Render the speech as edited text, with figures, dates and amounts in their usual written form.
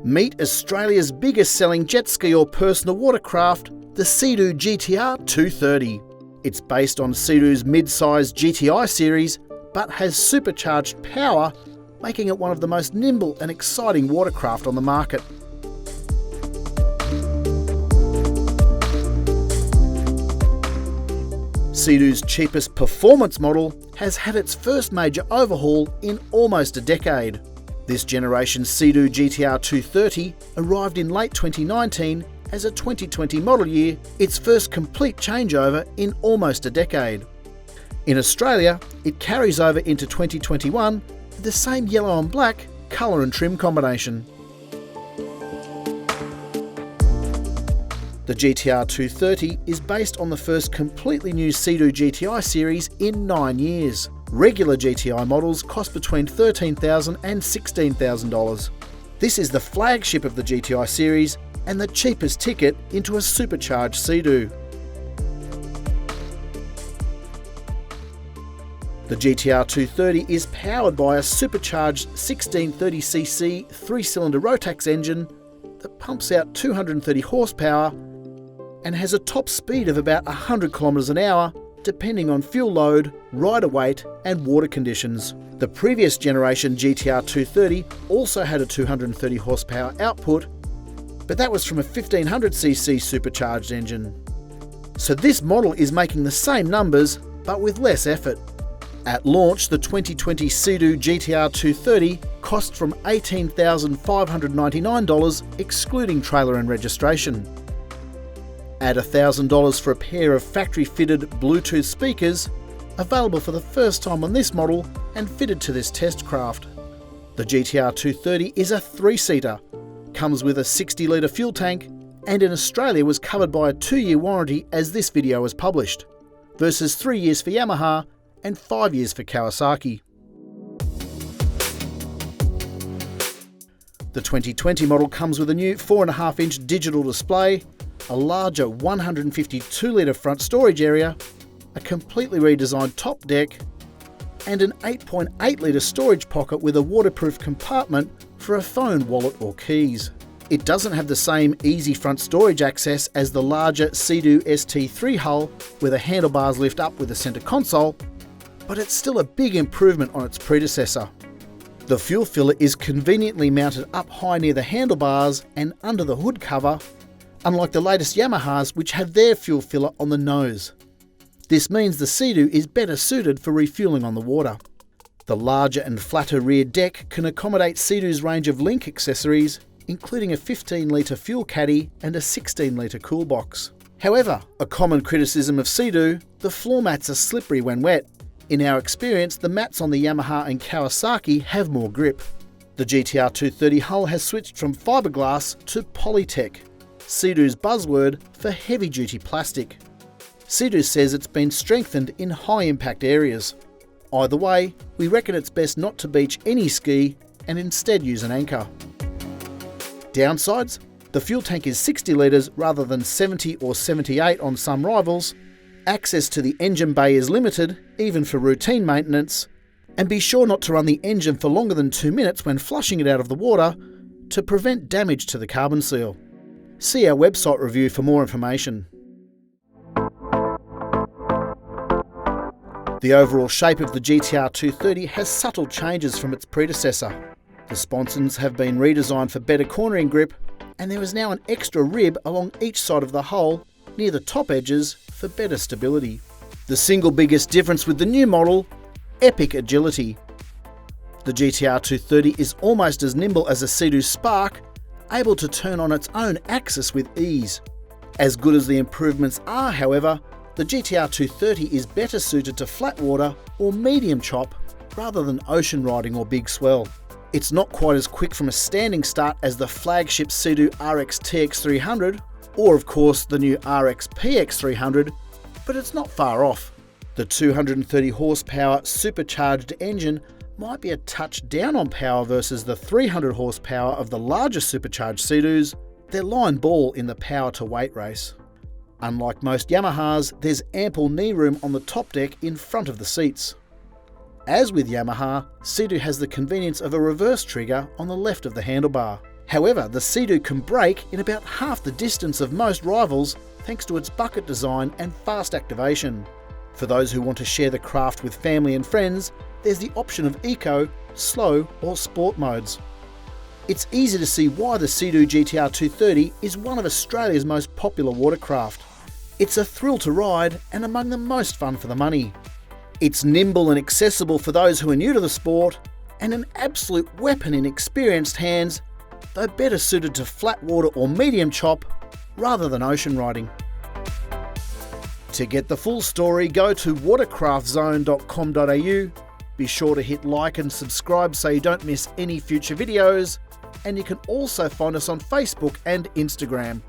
Meet Australia's biggest selling jet ski or personal watercraft, the Sea-Doo GTR 230. It's based on Sea-Doo's mid-sized GTI series, but has supercharged power, making it one of the most nimble and exciting watercraft on the market. Sea-Doo's cheapest performance model has had its first major overhaul in almost a decade. This generation's Sea-Doo GTR 230 arrived in late 2019 as a 2020 model year, its first complete changeover in almost a decade. In Australia, it carries over into 2021 with the same yellow and black colour and trim combination. The GTR 230 is based on the first completely new Sea-Doo GTI series in 9 years. Regular GTI models cost between $13,000 and $16,000. This is the flagship of the GTI series and the cheapest ticket into a supercharged Sea-Doo. The GTR 230 is powered by a supercharged 1630cc 3-cylinder Rotax engine that pumps out 230 horsepower and has a top speed of about 100 km an hour, depending on fuel load, rider weight and water conditions. The previous generation GTR 230 also had a 230 horsepower output, but that was from a 1500cc supercharged engine. So this model is making the same numbers, but with less effort. At launch, the 2020 Sea-Doo GTR 230 cost from $18,599, excluding trailer and registration. Add $1,000 for a pair of factory-fitted Bluetooth speakers, available for the first time on this model and fitted to this test craft. The GTR 230 is a 3-seater, comes with a 60-litre fuel tank, and in Australia was covered by a 2-year warranty as this video was published, versus 3 years for Yamaha and 5 years for Kawasaki. The 2020 model comes with a new 4.5-inch digital display, a larger 152-litre front storage area, a completely redesigned top deck, and an 8.8-litre storage pocket with a waterproof compartment for a phone, wallet or keys. It doesn't have the same easy front storage access as the larger Sea-Doo ST3 hull, where the handlebars lift up with a centre console, but it's still a big improvement on its predecessor. The fuel filler is conveniently mounted up high near the handlebars and under the hood cover, unlike the latest Yamahas which have their fuel filler on the nose. This means the Sea-Doo is better suited for refuelling on the water. The larger and flatter rear deck can accommodate Sea-Doo's range of link accessories, including a 15-litre fuel caddy and a 16-litre cool box. However, a common criticism of Sea-Doo, the floor mats are slippery when wet. In our experience, the mats on the Yamaha and Kawasaki have more grip. The GTR 230 hull has switched from fiberglass to Polytech, Sea-Doo's buzzword for heavy-duty plastic. Sea-Doo says it's been strengthened in high-impact areas. Either way, we reckon it's best not to beach any ski and instead use an anchor. Downsides? The fuel tank is 60 litres rather than 70 or 78 on some rivals. Access to the engine bay is limited, even for routine maintenance. And be sure not to run the engine for longer than 2 minutes when flushing it out of the water to prevent damage to the carbon seal. See our website review for more information. The overall shape of the GTR 230 has subtle changes from its predecessor. The sponsons have been redesigned for better cornering grip, and there is now an extra rib along each side of the hull near the top edges for better stability. The single biggest difference with the new model: epic agility. The GTR 230 is almost as nimble as a Sea-Doo Spark, able to turn on its own axis with ease. As good as the improvements are, however, the GTR 230 is better suited to flat water or medium chop rather than ocean riding or big swell. It's not quite as quick from a standing start as the flagship Sea-Doo RX TX300 or of course the new RX PX300, but it's not far off. The 230 horsepower supercharged engine might be a touch down on power versus the 300 horsepower of the larger supercharged Sea-Doos. They're line ball in the power to weight race. Unlike most Yamahas, there's ample knee room on the top deck in front of the seats. As with Yamaha, Sea-Doo has the convenience of a reverse trigger on the left of the handlebar. However, the Sea-Doo can brake in about half the distance of most rivals thanks to its bucket design and fast activation. For those who want to share the craft with family and friends, there's the option of eco, slow or sport modes. It's easy to see why the Sea-Doo GTR 230 is one of Australia's most popular watercraft. It's a thrill to ride and among the most fun for the money. It's nimble and accessible for those who are new to the sport, and an absolute weapon in experienced hands, though better suited to flat water or medium chop rather than ocean riding. To get the full story, go to watercraftzone.com.au. Be sure to hit like and subscribe so you don't miss any future videos, and you can also find us on Facebook and Instagram.